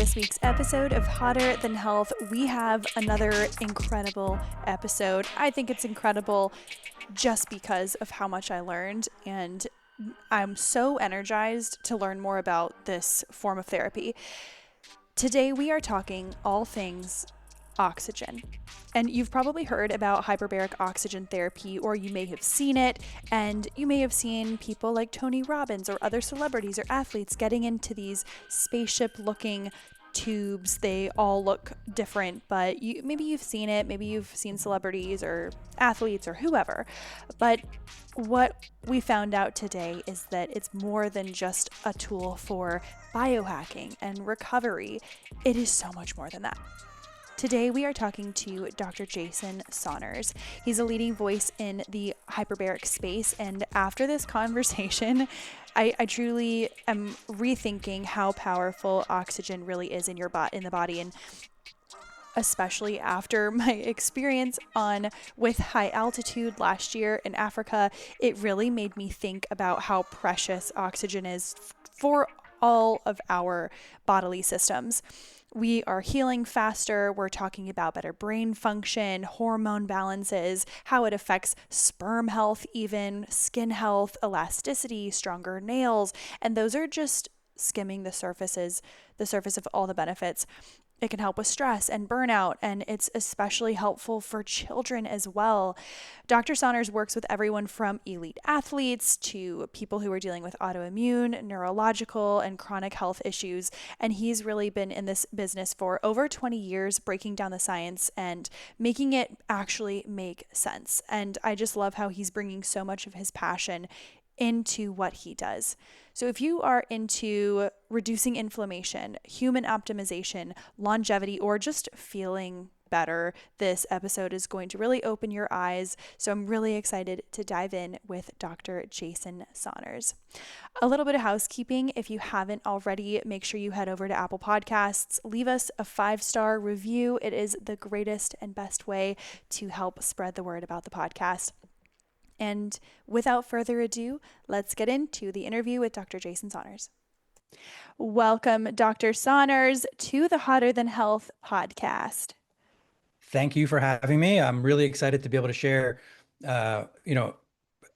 this week's episode of Hotter Than Health, we have another incredible episode. I think it's incredible just because of how much I learned, and I'm so energized to learn more about this form of therapy. Today we are talking all things oxygen. And you've probably heard about hyperbaric oxygen therapy, or you may have seen it, and you may have seen people like Tony Robbins or other celebrities or athletes getting into these spaceship-looking tubes. They all look different, but maybe you've seen it, maybe you've seen celebrities or athletes or whoever. But what we found out today is that it's more than just a tool for biohacking and recovery. It is so much more than that. Today we are talking to Dr. Jason Saunders. He's a leading voice in the hyperbaric space, and after this conversation, I truly am rethinking how powerful oxygen really is in the body, and especially after my experience with high altitude last year in Africa, it really made me think about how precious oxygen is for all of our bodily systems. We are healing faster. We're talking about better brain function, hormone balances, how it affects sperm health, even skin health, elasticity, stronger nails. And those are just skimming the surface of all the benefits. It can help with stress and burnout, and it's especially helpful for children as well. Dr. Saunders works with everyone from elite athletes to people who are dealing with autoimmune, neurological, and chronic health issues. And he's really been in this business for over 20 years, breaking down the science and making it actually make sense. And I just love how he's bringing so much of his passion into what he does. So if you are into reducing inflammation, human optimization, longevity, or just feeling better, this episode is going to really open your eyes. So I'm really excited to dive in with Dr. Jason Saunders. A little bit of housekeeping. If you haven't already, make sure you head over to Apple Podcasts, leave us a 5-star review. It is the greatest and best way to help spread the word about the podcast. And without further ado, let's get into the interview with Dr. Jason Saunders. Welcome, Dr. Saunders, to the Hotter Than Health podcast. Thank you for having me. I'm really excited to be able to share,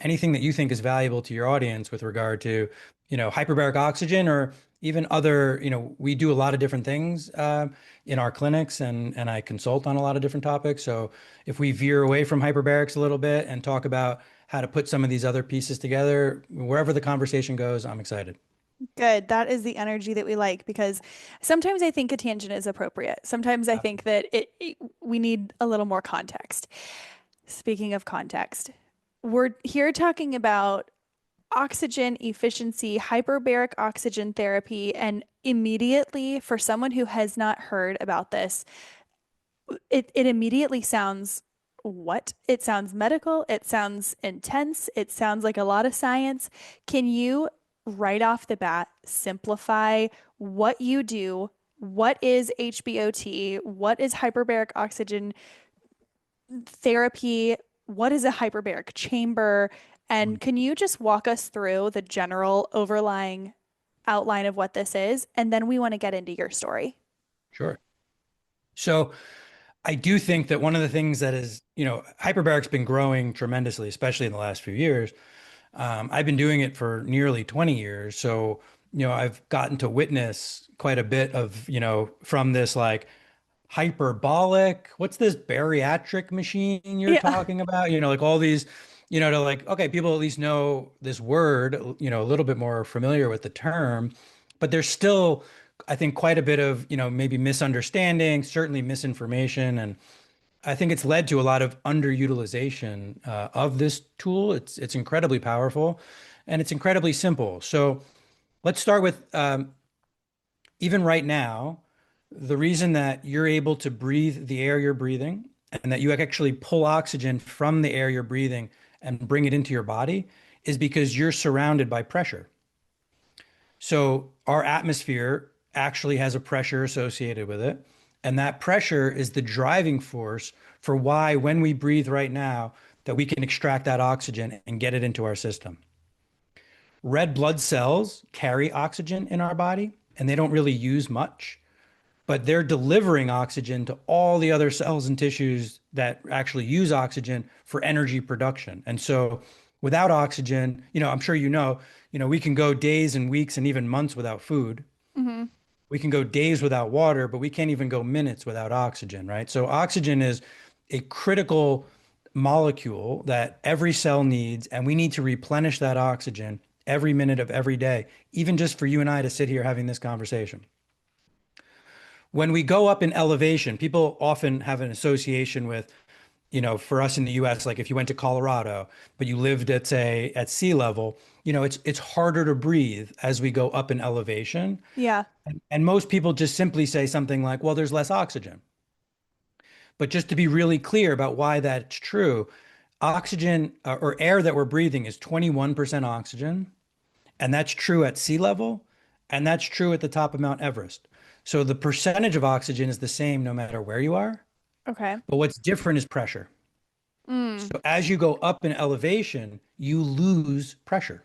anything that you think is valuable to your audience with regard to, hyperbaric oxygen, or even other, we do a lot of different things in our clinics, and I consult on a lot of different topics. So if we veer away from hyperbarics a little bit and talk about how to put some of these other pieces together, wherever the conversation goes, I'm excited. Good. That is the energy that we like, because sometimes I think a tangent is appropriate. Sometimes I think that we need a little more context. Speaking of context, we're here talking about oxygen efficiency, hyperbaric oxygen therapy, and immediately, for someone who has not heard about this, it immediately sounds what? It sounds medical, it sounds intense, it sounds like a lot of science. Can you, right off the bat, simplify what you do? What is HBOT? What is hyperbaric oxygen therapy? What is a hyperbaric chamber? And can you just walk us through the general overlying outline of what this is? And then we want to get into your story. Sure. So I do think that one of the things that is, hyperbaric's been growing tremendously, especially in the last few years. I've been doing it for nearly 20 years. So, I've gotten to witness quite a bit of, from this like hyperbolic, what's this bariatric machine you're talking about? Like all these, to like, okay, people at least know this word, a little bit more familiar with the term, but there's still, I think, quite a bit of, maybe misunderstanding, certainly misinformation. And I think it's led to a lot of underutilization of this tool. It's incredibly powerful, and it's incredibly simple. So let's start with, even right now, the reason that you're able to breathe the air you're breathing, and that you actually pull oxygen from the air you're breathing and bring it into your body, is because you're surrounded by pressure. So our atmosphere actually has a pressure associated with it. And that pressure is the driving force for why, when we breathe right now, that we can extract that oxygen and get it into our system. Red blood cells carry oxygen in our body, and they don't really use much. but they're delivering oxygen to all the other cells and tissues that actually use oxygen for energy production. And so without oxygen, I'm sure we can go days and weeks and even months without food. Hmm. We can go days without water, but we can't even go minutes without oxygen, right? So oxygen is a critical molecule that every cell needs, and we need to replenish that oxygen every minute of every day, even just for you and I to sit here having this conversation. When we go up in elevation, people often have an association with, for us in the US, like if you went to Colorado, but you lived at, say, at sea level, it's harder to breathe as we go up in elevation. Yeah. And most people just simply say something like, well, there's less oxygen. But just to be really clear about why that's true, oxygen or air that we're breathing is 21% oxygen. And that's true at sea level. And that's true at the top of Mount Everest. So the percentage of oxygen is the same no matter where you are. Okay. But what's different is pressure. Mm. So as you go up in elevation, you lose pressure.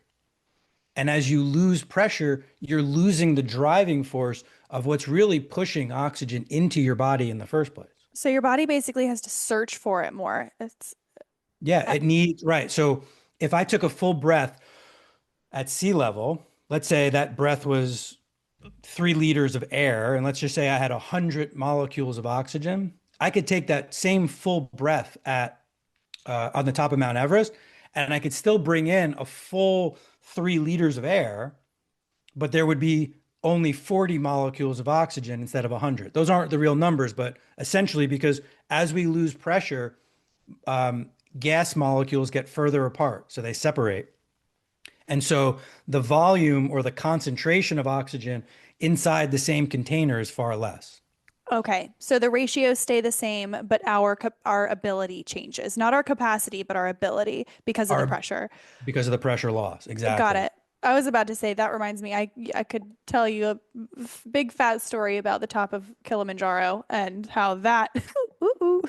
And as you lose pressure, you're losing the driving force of what's really pushing oxygen into your body in the first place. So your body basically has to search for it more. It's Yeah, uh, it needs, right. So if I took a full breath at sea level, let's say that breath was 3 liters of air, and let's just say I had 100 molecules of oxygen, I could take that same full breath at on the top of Mount Everest, and I could still bring in a full 3 liters of air, but there would be only 40 molecules of oxygen instead of 100. Those aren't the real numbers, but essentially because as we lose pressure, um, gas molecules get further apart, so they separate. And so the volume or the concentration of oxygen inside the same container is far less. okay. So the ratios stay the same, but our ability changes. Not our capacity, but our ability because of the Our pressure. Because of the pressure loss. Got Exactly. it. I was about to say that reminds me. I could tell you a big fat story about the top of Kilimanjaro and how that ooh, ooh,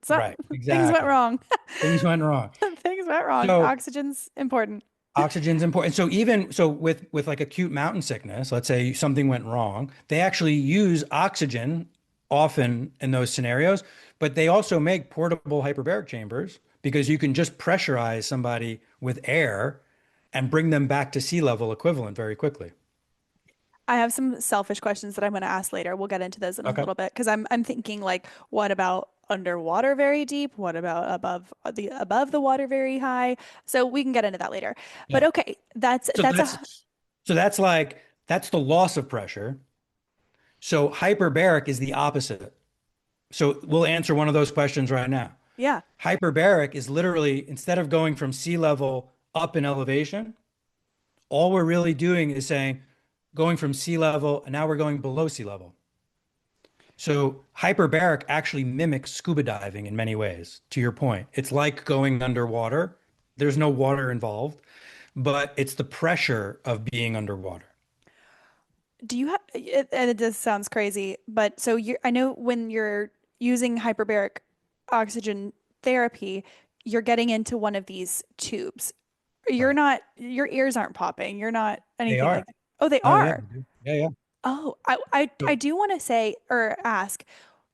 so, Right. things went Exactly. wrong. Things went wrong. Things went wrong. So Oxygen's important. oxygen's important. So even so with like acute mountain sickness, let's say something went wrong, they actually use oxygen often in those scenarios, but they also make portable hyperbaric chambers because you can just pressurize somebody with air and bring them back to sea level equivalent very quickly. I have some selfish questions that I'm going to ask later. We'll get into those in a Okay. little bit because I'm thinking like, what about underwater very deep? What about above the water very high? So we can get into that later. But Yeah. okay, that's So that's that's a that's the loss of pressure. So hyperbaric is the opposite. So we'll answer one of those questions right now. yeah. Hyperbaric is literally instead of going from sea level up in elevation, all we're really doing is saying going from sea level and now we're going below sea level. So hyperbaric actually mimics scuba diving in many ways, to your point. It's like going underwater. There's no water involved, but it's the pressure of being underwater. Do you have and it just sounds crazy, but so you I know when you're using hyperbaric oxygen therapy, you're getting into one of these tubes. You're Right. not your ears aren't popping. You're not They anything like are. that. Oh, they Oh yeah, are. yeah, yeah. Oh, I So do want to say or ask,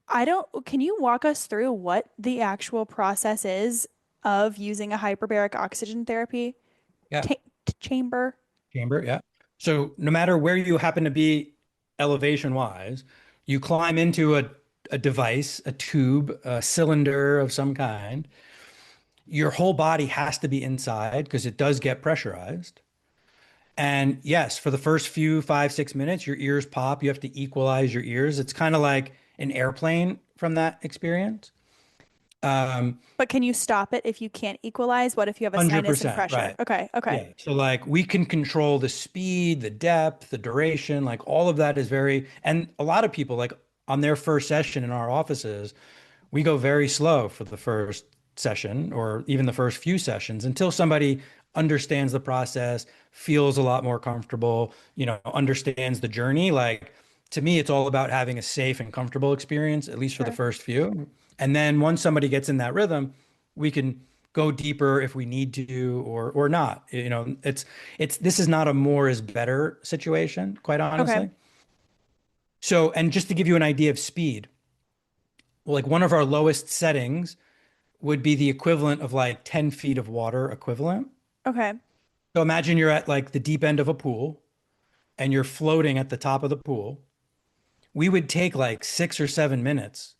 I don't, can you walk us through what the actual process is of using a hyperbaric oxygen therapy yeah, ta chamber? chamber, yeah. So no matter where you happen to be elevation wise, you climb into a device, a tube, a cylinder of some kind. Your whole body has to be inside because it does get pressurized. And yes, for the first few 5, 6 minutes, your ears pop. You have to equalize your ears. It's kind of like an airplane from that experience. Um, But can you stop it if you can't equalize? What if you have a sinus and 100%, pressure? right. Okay, okay. Yeah. So like we can control the speed, the depth, the duration, like all of that is very, and a lot of people like on their first session in our offices, we go very slow for the first session or even the first few sessions until somebody understands the process, feels a lot more comfortable, understands the journey. Like to me, it's all about having a safe and comfortable experience, at least for the Sure. first few. And then once somebody gets in that rhythm, we can go deeper if we need to or not. It's this is not a more is better situation, quite Okay. honestly. So, and just to give you an idea of speed, like one of our lowest settings would be the equivalent of like 10 feet of water equivalent. Okay. So imagine you're at like the deep end of a pool and you're floating at the top of the pool. We would take like 6 or 7 minutes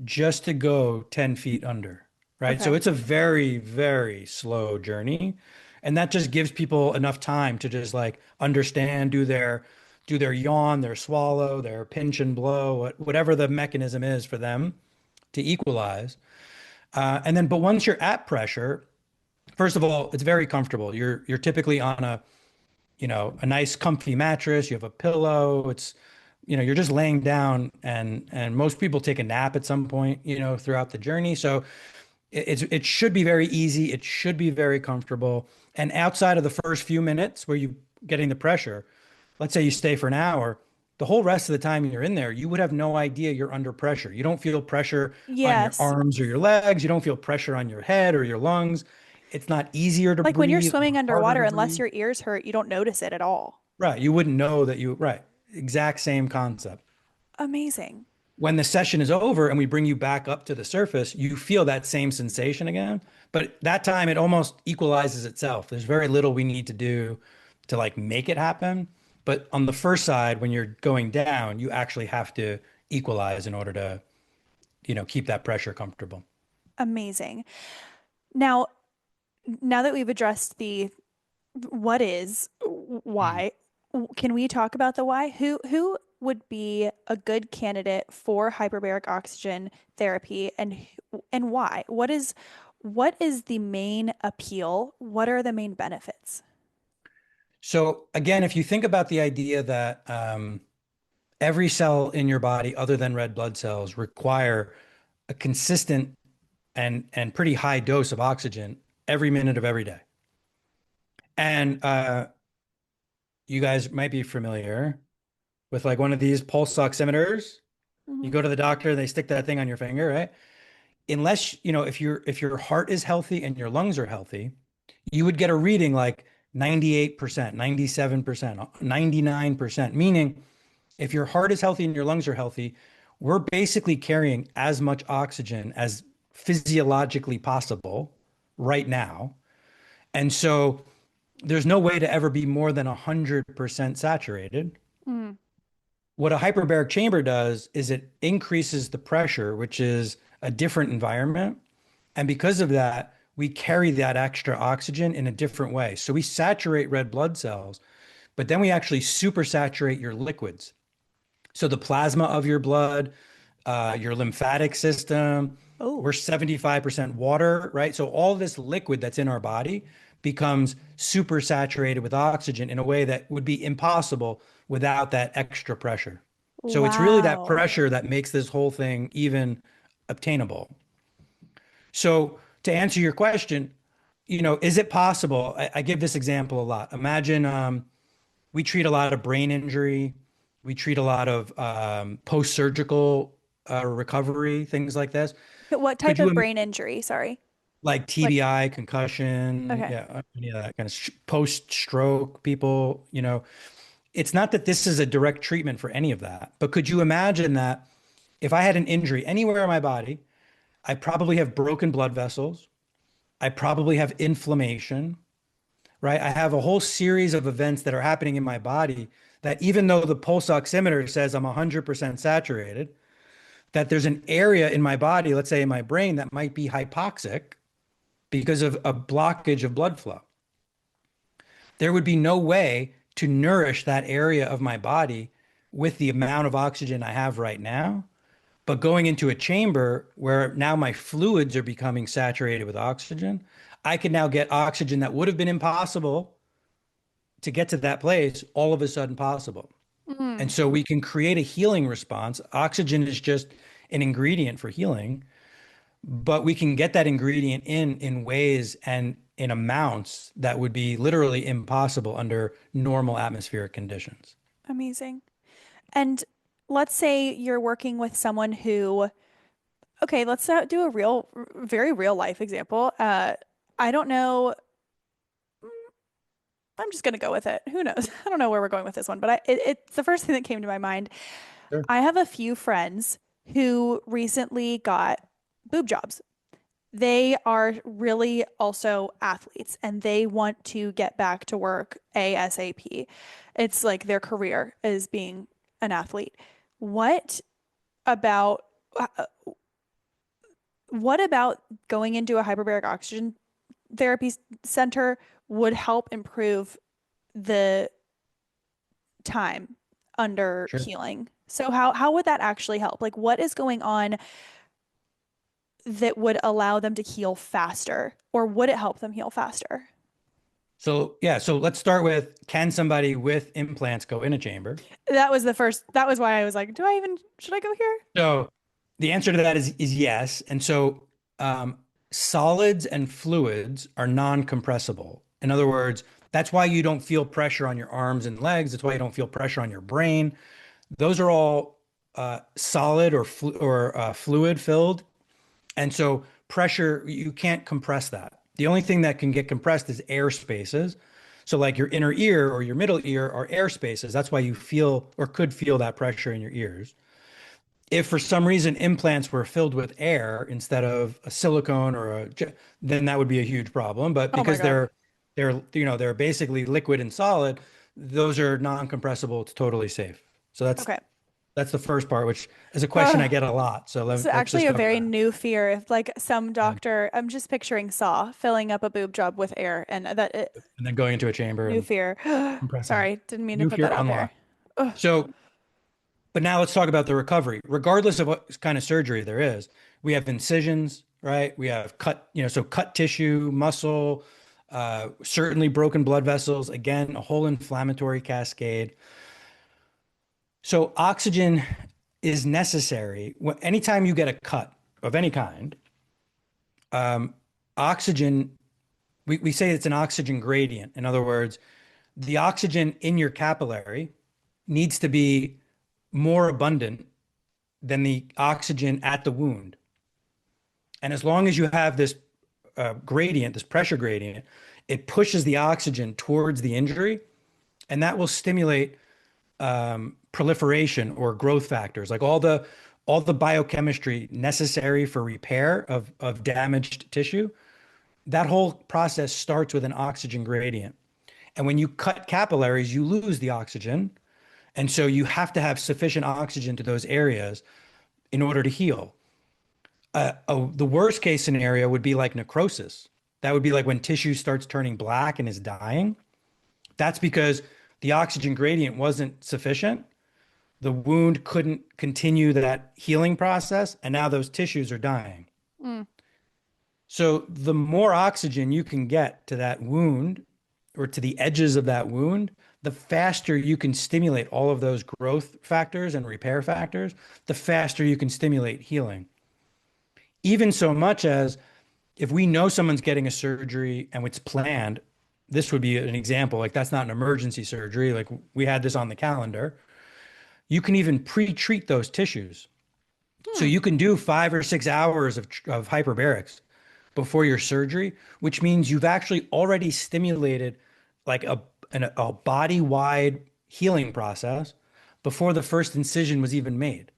just to go 10 feet under, right? So Okay. it's a very, very slow journey. And that just gives people enough time to just like understand, do their yawn, their swallow, their pinch and blow, whatever the mechanism is for them to equalize. And then, but once you're at pressure, first of all, it's very comfortable. You're typically on a nice comfy mattress. You have a pillow. You're just laying down, and most people take a nap at some point, throughout the journey. So it should be very easy. It should be very comfortable. And outside of the first few minutes where you getting the pressure, let's say you stay for an hour, the whole rest of the time you're in there, you would have no idea you're under pressure. You don't feel pressure on your Yes. arms or your legs. You don't feel pressure on your head or your lungs. It's not easier to Like when you're breathe swimming or harder underwater, to unless breathe. your ears hurt, you don't notice it at all. Right. You wouldn't know that right. Exact same concept. Amazing. When the session is over and we bring you back up to the surface, you feel that same sensation again. But that time it almost equalizes itself. There's very little we need to do to like make it happen. But on the first side, when you're going down, you actually have to equalize in order to, keep that pressure comfortable. Amazing. Now, now that we've addressed the what is, Mm. why, can we talk about the why? Who would be a good candidate for hyperbaric oxygen therapy, and why? What is the main appeal? What are the main benefits? So again, if you think about the idea that every cell in your body, other than red blood cells, require a consistent and pretty high dose of oxygen every minute of every day. And you guys might be familiar with like one of these pulse oximeters. You Mhm. go to the doctor, they stick that thing on your finger, right? Unless, if your heart is healthy and your lungs are healthy, you would get a reading like 98%, 97%, 99%, meaning if your heart is healthy and your lungs are healthy, we're basically carrying as much oxygen as physiologically possible right now. And so there's no way to ever be more than 100% saturated. Mm. What a hyperbaric chamber does is it increases the pressure, which is a different environment. And because of that, we carry that extra oxygen in a different way. So we saturate red blood cells, but then we actually supersaturate your liquids. So the plasma of your blood, your lymphatic system, Oh, we're 75% water, right? So all this liquid that's in our body becomes super saturated with oxygen in a way that would be impossible without that extra pressure. So it's really that wow. pressure that makes this whole thing even obtainable. So to answer your question, is it possible? I give this example a lot. Imagine we treat a lot of brain injury. We treat a lot of post-surgical recovery, things like this. What Could type you, of brain injury? Sorry. like Like, TBI, concussion, okay. yeah, any of that kind of post-stroke people, it's not that this is a direct treatment for any of that, but could you imagine that if I had an injury anywhere in my body, I probably have broken blood vessels, I probably have inflammation, right? I have a whole series of events that are happening in my body that even though the pulse oximeter says I'm 100% saturated, that there's an area in my body, let's say in my brain, that might be hypoxic because of a blockage of blood flow. There would be no way to nourish that area of my body with the amount of oxygen I have right now. But going into a chamber where now my fluids are becoming saturated with oxygen, I can now get oxygen that would have been impossible to get to that place, all of a sudden possible. And Mm. so we can create a healing response. Oxygen is just an ingredient for healing, but we can get that ingredient in ways and in amounts that would be literally impossible under normal atmospheric conditions. Amazing. And let's say you're working with someone who, okay, let's do a very real life example. I don't know. I'm just gonna go with it. Who knows? I don't know where we're going with this one, but it's the first thing that came to my mind. Sure. I have a few friends who recently got boob jobs. They are really also athletes and they want to get back to work ASAP. It's like their career is being an athlete. What about uh, what about going into a hyperbaric oxygen therapy center would help improve the time under Sure. healing? So how would that actually help? Like what is going on that would allow them to heal faster, or would it help them heal faster? So yeah, so let's start with, can somebody with implants go in a chamber? That was why I was like, should I go here? So the answer to that is yes. And so solids and fluids are non-compressible. In other words, that's why you don't feel pressure on your arms and legs. That's why you don't feel pressure on your brain. Those are all solid or fluid filled. And so pressure, you can't compress that. The only thing that can get compressed is air spaces. So like your inner ear or your middle ear are air spaces. That's why you feel or could feel that pressure in your ears. If for some reason implants were filled with air instead of a silicone then that would be a huge problem. But Oh my because God. they're basically liquid and solid, those are non-compressible. It's totally safe. So Okay. that's the first part, which is a question I Uh, get a lot. So it's let's actually just a cover very that. new fear. If like some Yeah. doctor, I'm just picturing Saw filling up a boob job with air, and And then going into a chamber new and fear. compressing. Sorry, didn't mean to New put fear that out there. unlocked. Ugh. So, but now let's talk about the recovery. Regardless of what kind of surgery there is, we have incisions, right? We have so cut tissue, muscle, certainly broken blood vessels. Again, a whole inflammatory cascade. So oxygen is necessary. Anytime you get a cut of any kind, oxygen, we say it's an oxygen gradient. In other words, the oxygen in your capillary needs to be more abundant than the oxygen at the wound. And as long as you have this gradient, this pressure gradient, it pushes the oxygen towards the injury, and that will stimulate proliferation or growth factors, like all the biochemistry necessary for repair of damaged tissue. That whole process starts with an oxygen gradient. And when you cut capillaries, you lose the oxygen. And so you have to have sufficient oxygen to those areas in order to heal. The worst case scenario would be like necrosis. That would be like when tissue starts turning black and is dying. That's because the oxygen gradient wasn't sufficient. The wound couldn't continue that healing process, and now those tissues are dying. Mm. So the more oxygen you can get to that wound or to the edges of that wound, the faster you can stimulate all of those growth factors and repair factors, the faster you can stimulate healing. Even so much as if we know someone's getting a surgery and it's planned, this would be an example. Like that's not an emergency surgery. Like we had this on the calendar. You can even pre-treat those tissues. So Hmm. you can do 5 or 6 hours of hyperbarics before your surgery, which means you've actually already stimulated like a body-wide healing process before the first incision was even made,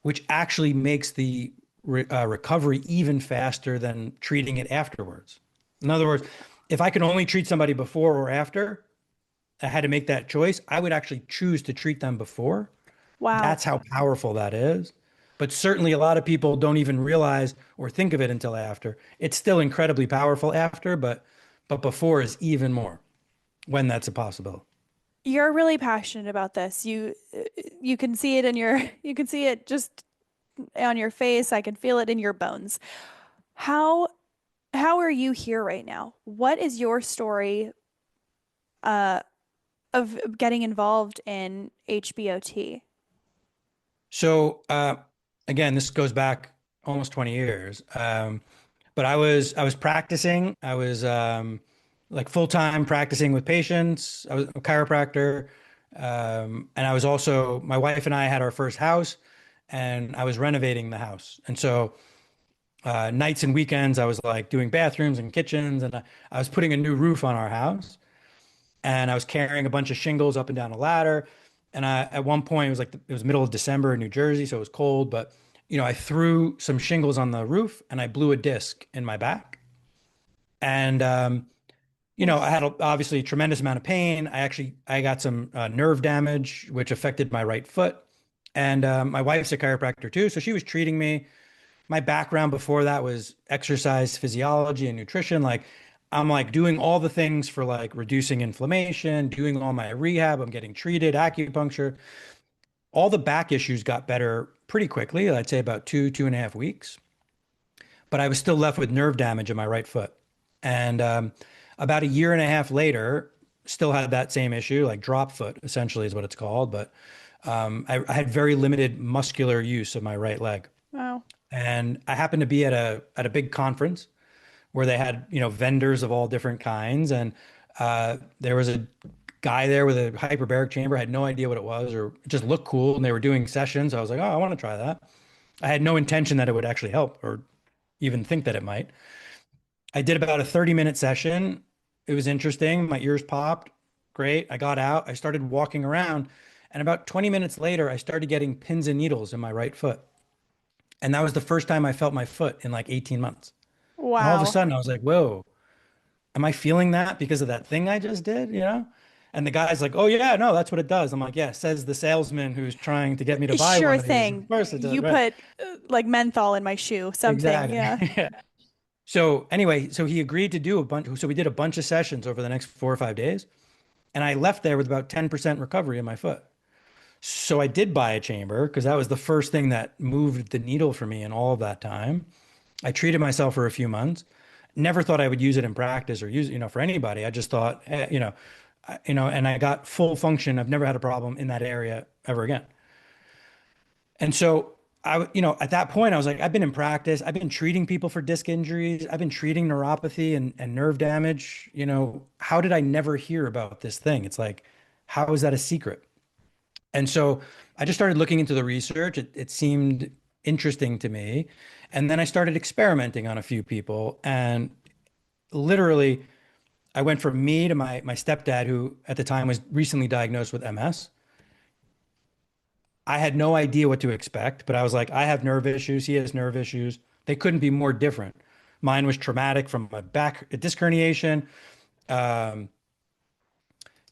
which actually makes the recovery even faster than treating it afterwards. In other words, if I could only treat somebody before or after, I had to make that choice, I would actually choose to treat them before. Wow. That's how powerful that is. But certainly a lot of people don't even realize or think of it until after. It's still incredibly powerful after, but before is even more when that's a possibility. You're really passionate about this. You can see it in your you can see it just on your face. I can feel it in your bones. How how are you here right now? What is your story uh of getting involved in HBOT? So again, this goes back almost 20 years. But I was practicing. I was like full-time practicing with patients. I was a chiropractor. And I was also, my wife and I had our first house and I was renovating the house. And so nights and weekends, I was like doing bathrooms and kitchens and I was putting a new roof on our house and I was carrying a bunch of shingles up and down a ladder. And at one point, it was like it was middle of December in New Jersey, so it was cold. But I threw some shingles on the roof and I blew a disc in my back. And I Oof. had obviously a tremendous amount of pain. I got some nerve damage, which affected my right foot. And my wife's a chiropractor too, so she was treating me. My background before that was exercise physiology and nutrition. Like I'm like doing all the things for like reducing inflammation, doing all my rehab. I'm getting treated, acupuncture. All the back issues got better pretty quickly. I'd say about 2.5 weeks. But I was still left with nerve damage in my right foot. And about a year and a half later, still had that same issue, like drop foot, essentially is what it's called. But I had very limited muscular use of my right leg. Wow. And I happened to be at a big conference where they had, vendors of all different kinds. And there was a guy there with a hyperbaric chamber. I had no idea what it was, or it just looked cool. And they were doing sessions. I was like, oh, I want to try that. I had no intention that it would actually help or even think that it might. I did about a 30-minute session. It was interesting. My ears popped. Great. I got out. I started walking around. And about 20 minutes later, I started getting pins and needles in my right foot. And that was the first time I felt my foot in like 18 months. And all of a Wow. sudden, I was like, whoa, am I feeling that because of that thing I just did? And the guy's like, oh, yeah, no, that's what it does. I'm like, yeah, says the salesman who's trying to get me to buy Sure one of these. thing. Of course it does. You Right. put like menthol in my shoe, something. Exactly. Yeah. Yeah. So anyway, so he agreed to do a bunch. So we did a bunch of sessions over the next 4 or 5 days. And I left there with about 10% recovery in my foot. So I did buy a chamber because that was the first thing that moved the needle for me in all of that time. I treated myself for a few months. Never thought I would use it in practice or use it, for anybody. I just thought, and I got full function. I've never had a problem in that area ever again. And so at that point, I was like, I've been in practice. I've been treating people for disc injuries. I've been treating neuropathy and nerve damage. How did I never hear about this thing? It's like, how is that a secret? And so I just started looking into the research. It seemed interesting to me. And then I started experimenting on a few people. And literally, I went from me to my stepdad, who at the time was recently diagnosed with MS. I had no idea what to expect, but I was like, I have nerve issues. He has nerve issues. They couldn't be more different. Mine was traumatic from my back, a disc herniation. Um,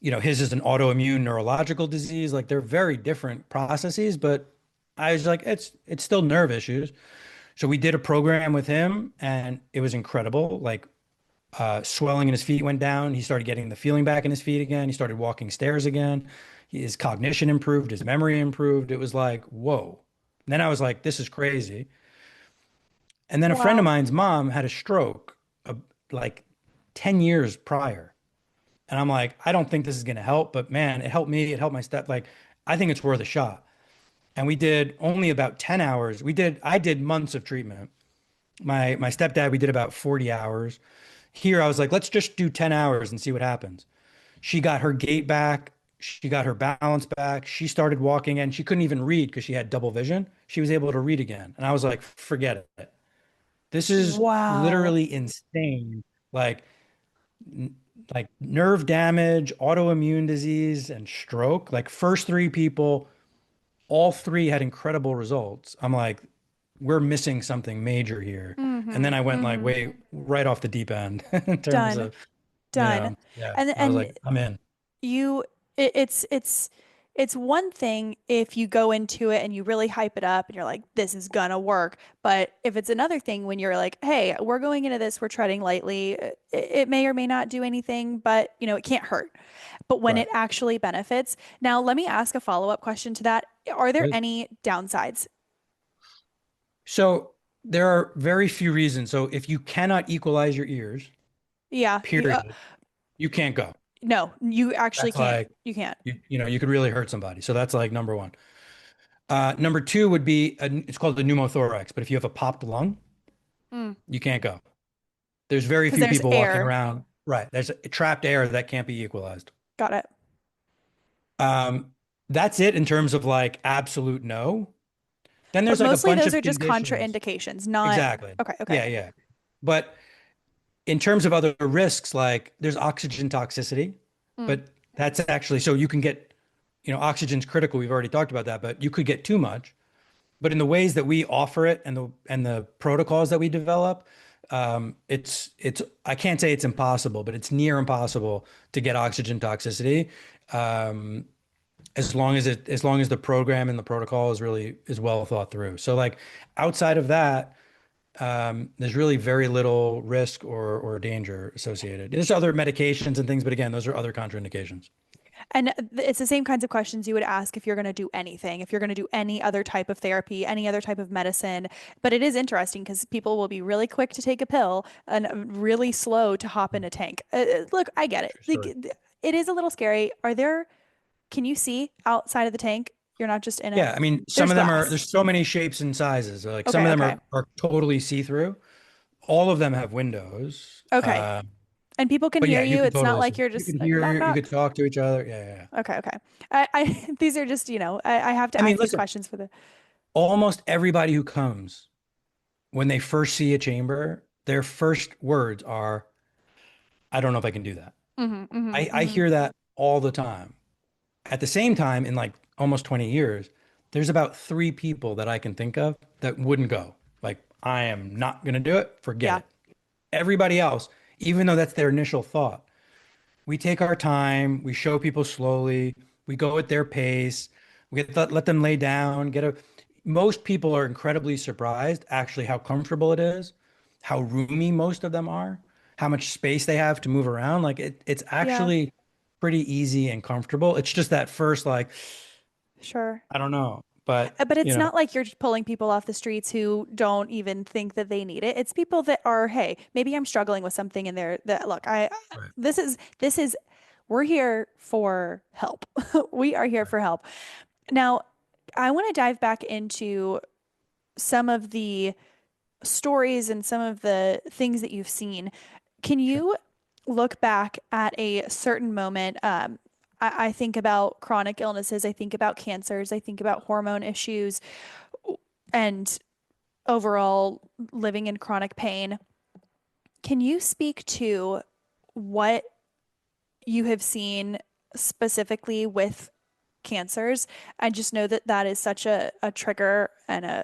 his is an autoimmune neurological disease. Like they're very different processes, but I was like, it's still nerve issues. So we did a program with him and it was incredible. Like swelling in his feet went down. He started getting the feeling back in his feet again. He started walking stairs again. His cognition improved, his memory improved. It was like, whoa. And then I was like, this is crazy. And then a friend of Wow. mine's mom had a stroke like 10 years prior. And I'm like, I don't think this is going to help, but man, it helped me. It helped my step. Like, I think it's worth a shot. And we did only about 10 hours. I did months of treatment. My stepdad, we did about 40 hours. Here, I was like, let's just do 10 hours and see what happens. She got her gait back. She got her balance back. She started walking and she couldn't even read because she had double vision. She was able to read again. And I was like, forget it. This is Wow. literally insane. Like, like nerve damage, autoimmune disease, and stroke. Like first three people, all three had incredible results. I'm like, we're missing something major here. And Mm-hmm. then I went like Mm-hmm. way right off the deep end in terms Done. of, Done. yeah. I was And like, I'm in. you it's one thing if you go into it and you really hype it up and you're like, this is gonna work. But if it's another thing when you're like, hey, we're going into this, we're treading lightly, it may or may not do anything, but it can't hurt. But when it Right. actually benefits. Now, let me ask a follow-up question to that. Are there any downsides? So there are very few reasons. So if you cannot equalize your ears, Yeah. period, you can't go. No, you actually That's can't. like You can't. you could really hurt somebody. So that's like number one. Number two would be it's called the pneumothorax. But if you have a popped lung, Mm. you can't go. There's very Because few there's people walking air. around. Right. There's a trapped air that can't be equalized. Got it. Um, that's it in terms of like absolute no. Then But there's like a mostly bunch those of are just conditions. contraindications, not Exactly. okay, okay. Yeah, yeah. But in terms of other risks, like there's oxygen toxicity, Mm. but that's actually so you can get oxygen's critical. We've already talked about that, but you could get too much. But in the ways that we offer it and the protocols that we develop, it's I can't say it's impossible, but it's near impossible to get oxygen toxicity, um, as long as the program and the protocol is well thought through. So like outside of that, there's really very little risk or danger associated. There's other medications and things, but again, those are other contraindications. And it's the same kinds of questions you would ask if you're going to do anything, if you're going to do any other type of therapy, any other type of medicine. But it is interesting because people will be really quick to take a pill and really slow to hop in a tank. Look, I get it. True Like, story. it is a little scary. Can you see outside of the tank? You're not just in it. Yeah, I mean, some There's of them are, glass. there's so many shapes and sizes. Like some Okay, of them okay, are totally see-through. All of them have windows. okay. And people can But hear yeah, you you. can It's not totally see. like you're You just can like knock hear, you could knock. talk to each other. Yeah, yeah, yeah. Okay, okay. These are just, I have to I mean, ask these listen, questions for the almost everybody who comes, when they first see a chamber, their first words are, I don't know if I can do that. I hmm hear that all the time. At the same time, in like almost 20 years, there's about three people that I can think of that wouldn't go. Like, I am not going to do it. Forget Yeah. it. Everybody else, even though that's their initial thought, we take our time, we show people slowly, we go at their pace, let them lay down, most people are incredibly surprised actually how comfortable it is, how roomy most of them are, how much space they have to move around. Like it's Yeah. actually pretty easy and comfortable. It's just that first, like, Sure. I don't know, but But it's not like you're just pulling people off the streets who don't even think that they need it. It's people that are, hey, maybe I'm struggling with something in there that look, right, this is we're here for help. We are here right, for help. Now, I want to dive back into some of the stories and some of the things that you've seen. Can sure. you look back at a certain moment? I think about chronic illnesses, I think about cancers, I think about hormone issues, and overall living in chronic pain. Can you speak to what you have seen specifically with cancers? I just know that that is such a trigger and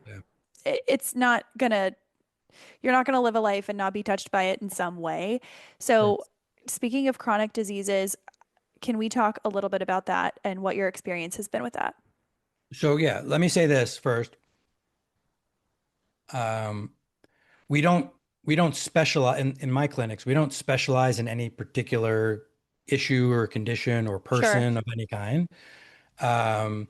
Yeah. it's not gonna you're not gonna live a life and not be touched by it in some way. Right. So speaking of chronic diseases, can we talk a little bit about that and what your experience has been with that? So yeah, let me say this first. Um, we don't we don't specialize in my clinics. We don't specialize in any particular issue or condition or Sure. person of any kind. Um,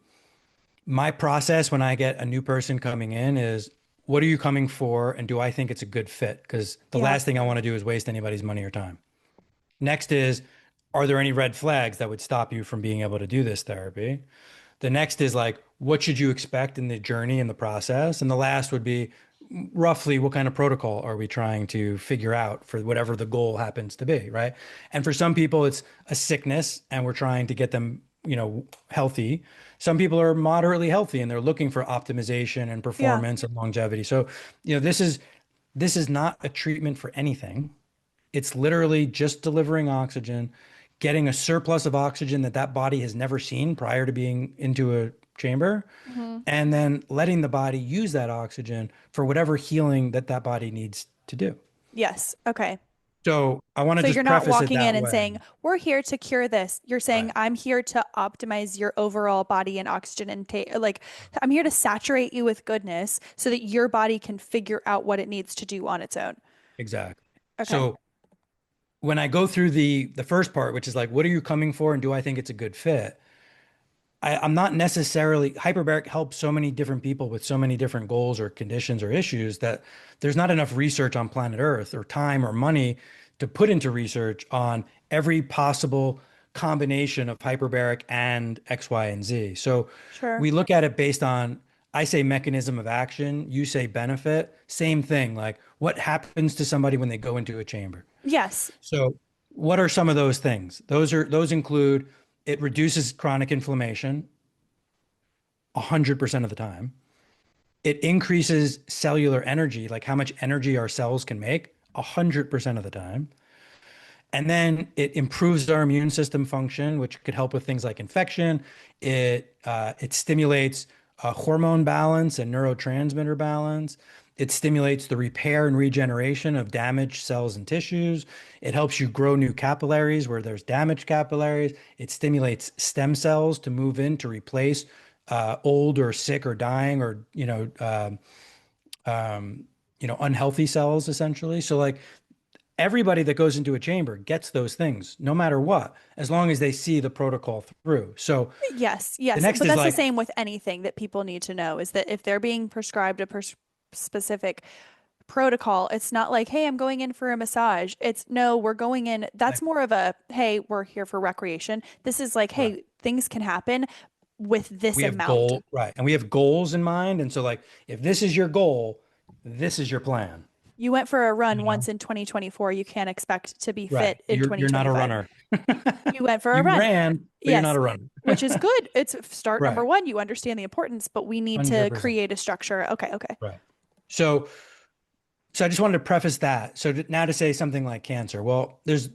my process when I get a new person coming in is, what are you coming for, and do I think it's a good fit? Because the Yeah. last thing I want to do is waste anybody's money or time. Next is, are there any red flags that would stop you from being able to do this therapy? The next is like, what should you expect in the journey and the process? And the last would be, roughly what kind of protocol are we trying to figure out for whatever the goal happens to be, right? And for some people, it's a sickness and we're trying to get them, healthy. Some people are moderately healthy and they're looking for optimization and Yeah. performance and longevity. So, this is not a treatment for anything. It's literally just delivering oxygen, getting a surplus of oxygen that body has never seen prior to being into a chamber, hmm and then letting the body use that oxygen for whatever healing that body needs to do. Yes. Okay. So I want to So just you're not preface it walking in that and way. saying, we're here to cure this. You're saying, Right. I'm here to optimize your overall body and oxygen intake. Like, I'm here to saturate you with goodness so that your body can figure out what it needs to do on its own. Exactly. Okay. So when I go through the first part, which is like, what are you coming for, and do I think it's a good fit? I'm not necessarily, hyperbaric helps so many different people with so many different goals or conditions or issues that there's not enough research on planet Earth or time or money to put into research on every possible combination of hyperbaric and X, Y, and Z. So Sure. we look at it based on, I say mechanism of action, you say benefit, same thing. Like, what happens to somebody when they go into a chamber? Yes. So, what are some of those things? Those include, it reduces chronic inflammation 100% of the time. It increases cellular energy, like how much energy our cells can make 100% of the time. And then it improves our immune system function, which could help with things like infection. It stimulates hormone balance and neurotransmitter balance. It stimulates the repair and regeneration of damaged cells and tissues. It helps you grow new capillaries where there's damaged capillaries. It stimulates stem cells to move in to replace old or sick or dying or unhealthy cells essentially. So like everybody that goes into a chamber gets those things no matter what, as long as they see the protocol through. So Yes, the yes. next But is that's the like, same with anything that people need to know is that if they're being prescribed a specific protocol, it's not like, hey, I'm going in for a massage. It's no, we're going in. That's like more of a, hey, we're here for recreation. This is like, right. hey, things can happen with this We have amount. goal, right. And we have goals in mind. And so like if this is your goal, this is your plan. You went for a run You once know? in 2024. You can't expect to be Right. fit in You're not a 2025. runner. You went for a You run. ran, but you're not Yes, a runner. which is good. It's start number Right. one. You understand the importance, but we need to 100%. create a structure. Okay, okay. Right. So I just wanted to preface that. So now to say something like cancer, well, there's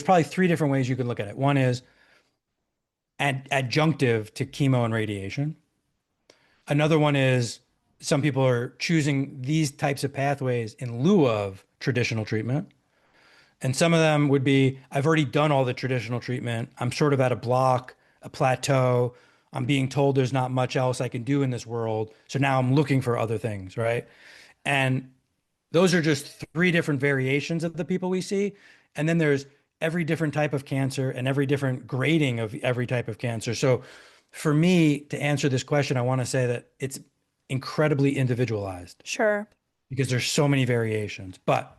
probably three different ways you could look at it. One is adjunctive to chemo and radiation. Another one is some people are choosing these types of pathways in lieu of traditional treatment. And some of them would be, I've already done all the traditional treatment. I'm sort of at a block, a plateau. I'm being told there's not much else I can do in this world. So now I'm looking for other things, right? And those are just three different variations of the people we see. And then there's every different type of cancer and every different grading of every type of cancer. So for me to answer this question, I want to say that it's incredibly individualized Sure. because there's so many variations. But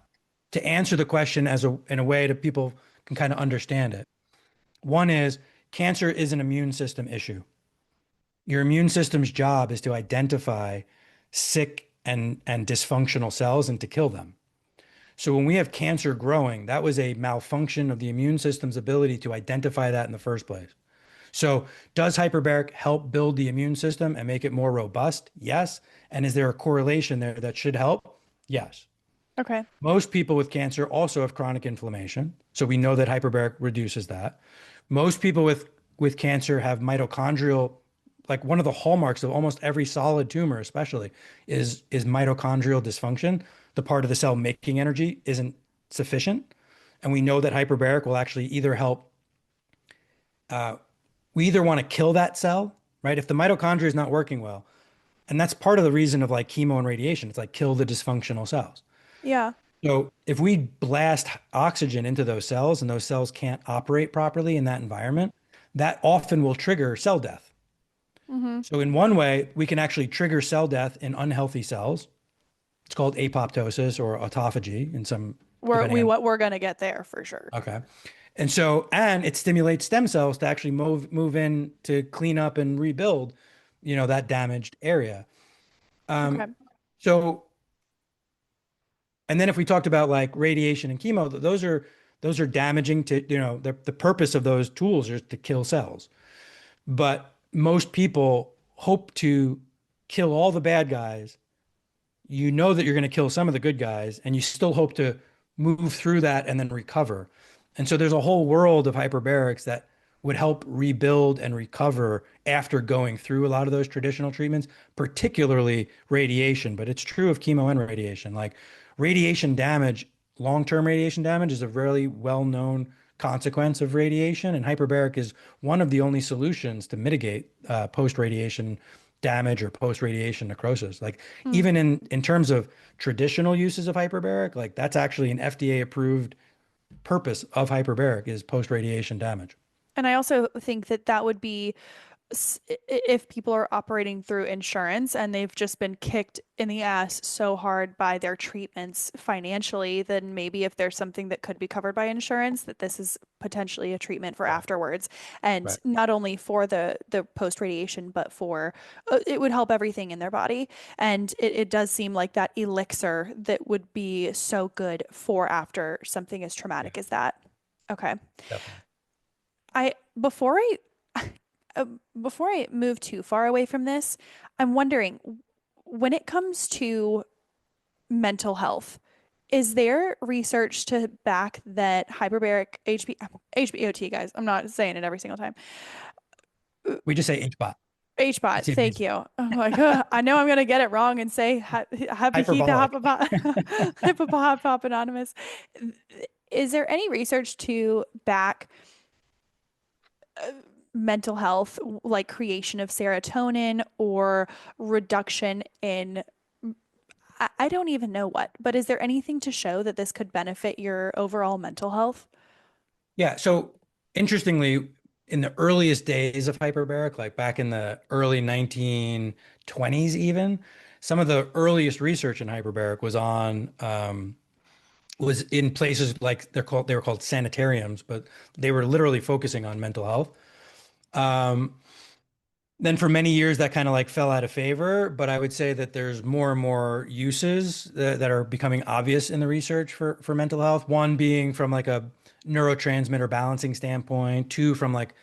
to answer the question in a way that people can kind of understand it, one is cancer is an immune system issue. Your immune system's job is to identify sick and dysfunctional cells and to kill them. So when we have cancer growing, that was a malfunction of the immune system's ability to identify that in the first place. So does hyperbaric help build the immune system and make it more robust? Yes. And is there a correlation there that should help? Yes. Okay. Most people with cancer also have chronic inflammation. So we know that hyperbaric reduces that. Most people with cancer have mitochondrial, like one of the hallmarks of almost every solid tumor, especially, is mitochondrial dysfunction. The part of the cell making energy isn't sufficient. And we know that hyperbaric will actually either help, we either want to kill that cell, right? If the mitochondria is not working well, and that's part of the reason of like chemo and radiation, it's like kill the dysfunctional cells. Yeah. So if we blast oxygen into those cells and those cells can't operate properly in that environment, that often will trigger cell death. Mm-hmm. So in one way, we can actually trigger cell death in unhealthy cells. It's called apoptosis or autophagy in some, depending on, We're gonna get there for sure. okay. And it stimulates stem cells to actually move in to clean up and rebuild, that damaged area. Okay. So And then if we talked about like radiation and chemo, those are damaging to, the purpose of those tools is to kill cells. But most people hope to kill all the bad guys. You know that you're going to kill some of the good guys, and you still hope to move through that and then recover. And so there's a whole world of hyperbarics that would help rebuild and recover after going through a lot of those traditional treatments, particularly radiation. But it's true of chemo and radiation. Like radiation damage, long-term radiation damage is a very well-known consequence of radiation, and hyperbaric is one of the only solutions to mitigate post-radiation damage or post-radiation necrosis. Like Hmm. even in terms of traditional uses of hyperbaric, like that's actually an FDA-approved purpose of hyperbaric is post-radiation damage. And I also think that that would be if people are operating through insurance and they've just been kicked in the ass so hard by their treatments financially, then maybe if there's something that could be covered by insurance, that this is potentially a treatment for Right. afterwards. And Right. not only for the post radiation, but for it would help everything in their body. And it does seem like that elixir that would be so good for after something as Yeah, traumatic as that. Okay. definitely. I before I uh, before I move too far away from this, I'm wondering when it comes to mental health, Is there research to back that hyperbaric HBOT, guys? I'm not saying it every single time. We just say HBOT. HBOT, It's the thank amazing you. I'm like, I know I'm gonna get it wrong and say happy Keith hyperbolic. Hippopop Anonymous. Is there any research to back mental health, like creation of serotonin or reduction in, I don't even know what, but is there anything to show that this could benefit your overall mental health? Yeah. So interestingly, in the earliest days of hyperbaric, like back in the early 1920s, even some of the earliest research in hyperbaric was in places like they were called sanitariums, but they were literally focusing on mental health. Um, then for many years that kind of like fell out of favor, but I would say that there's more and more uses that are becoming obvious in the research for mental health. One being from like a neurotransmitter balancing standpoint, two from like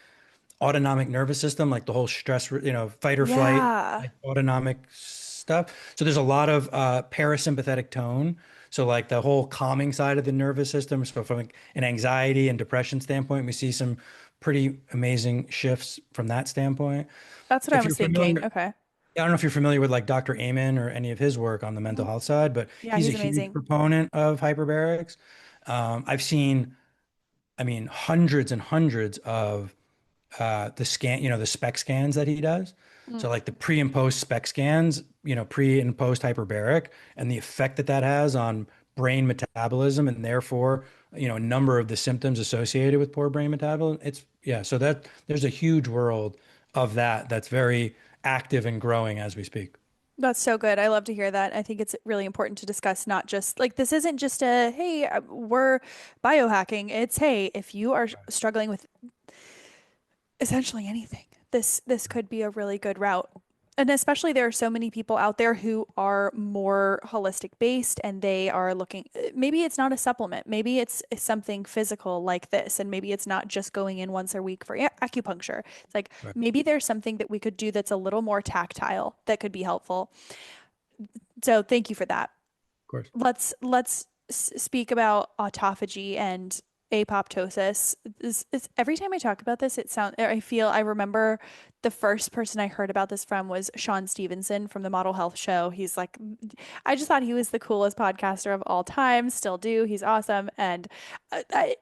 autonomic nervous system, like the whole stress, fight or flight, Yeah, like autonomic stuff. So there's a lot of parasympathetic tone. So like the whole calming side of the nervous system. So from like an anxiety and depression standpoint, we see some pretty amazing shifts from that standpoint. that's what I If you're was thinking. familiar, Okay. I don't know if you're familiar with like Dr. Amen or any of his work on the mental Mhm. health side, but Yeah, he's a he's huge amazing. proponent of hyperbarics. I've seen, I mean, hundreds and hundreds of the spec scans that he does. Mm. So like the pre and post spec scans, pre and post hyperbaric and the effect that that has on brain metabolism and therefore, a number of the symptoms associated with poor brain metabolism. Yeah, so that there's a huge world of that's very active and growing as we speak. That's so good. I love to hear that. I think it's really important to discuss not just like this isn't just a hey, we're biohacking. It's hey, if you are struggling with essentially anything, this could be a really good route. And especially there are so many people out there who are more holistic based and they are looking, maybe it's not a supplement, maybe it's something physical like this, and maybe it's not just going in once a week for acupuncture. It's like Right. Of maybe there's something that we could do that's a little more tactile that could be helpful. So thank you for that. course. Let's speak about autophagy and apoptosis. Every time I talk about this, I remember the first person I heard about this from was Sean Stevenson from the Model Health Show. He's like, I just thought he was the coolest podcaster of all time. Still do. He's awesome, and I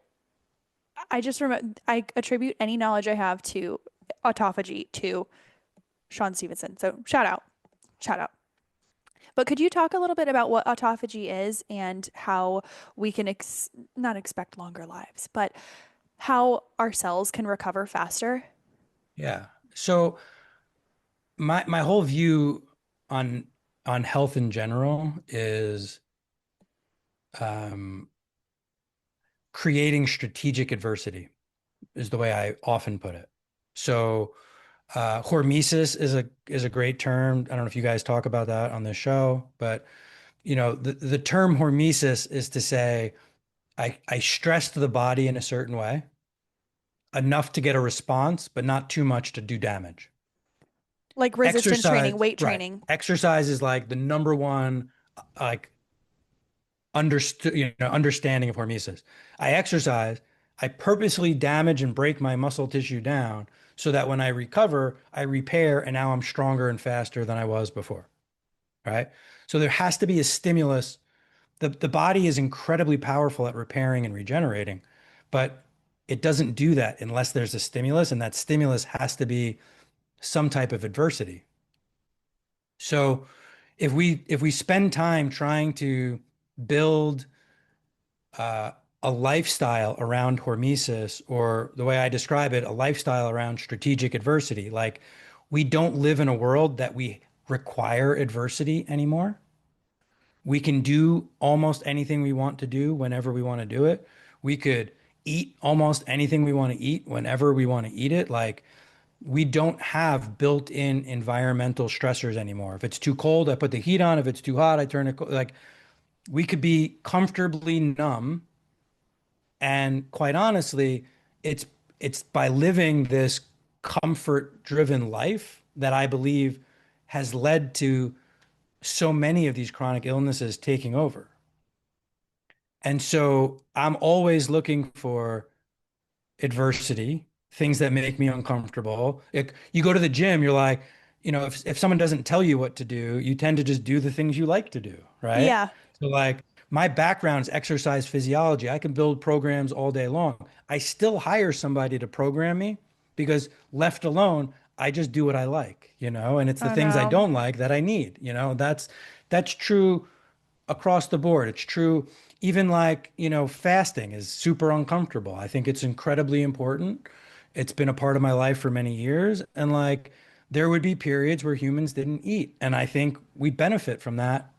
just remember I attribute any knowledge I have to autophagy to Sean Stevenson. So shout out. But could you talk a little bit about what autophagy is and how we can not expect longer lives, but how our cells can recover faster? Yeah. So my whole view on health in general is um, creating strategic adversity is the way I often put it. So hormesis is a great term. I don't know if you guys talk about that on this show, but the term hormesis is to say I stress the body in a certain way, enough to get a response, but not too much to do damage. Like resistance training, Exercise, weight right. training. Exercise is like the number one like understanding of hormesis. I exercise, I purposely damage and break my muscle tissue down so that when I recover, I repair and now I'm stronger and faster than I was before. Right. So there has to be a stimulus. The body is incredibly powerful at repairing and regenerating, but it doesn't do that unless there's a stimulus, and that stimulus has to be some type of adversity. So if we spend time trying to build uh, a lifestyle around hormesis, or the way I describe it, a lifestyle around strategic adversity. Like we don't live in a world that we require adversity anymore. We can do almost anything we want to do whenever we want to do it. We could eat almost anything we want to eat whenever we want to eat it. Like we don't have built-in environmental stressors anymore. If it's too cold, I put the heat on. If it's too hot, I turn it like we could be comfortably numb. And quite honestly, it's by living this comfort-driven life that I believe has led to so many of these chronic illnesses taking over. And so I'm always looking for adversity, things that make me uncomfortable. You go to the gym, you're like, if someone doesn't tell you what to do, you tend to just do the things you like to do, right? Yeah. So like my background's exercise physiology. I can build programs all day long. I still hire somebody to program me because left alone, I just do what I like, and it's the Oh things I no. don't like that I need, that's true across the board. It's true. Even like, fasting is super uncomfortable. I think it's incredibly important. It's been a part of my life for many years. And like, there would be periods where humans didn't eat. And I think we benefit from that.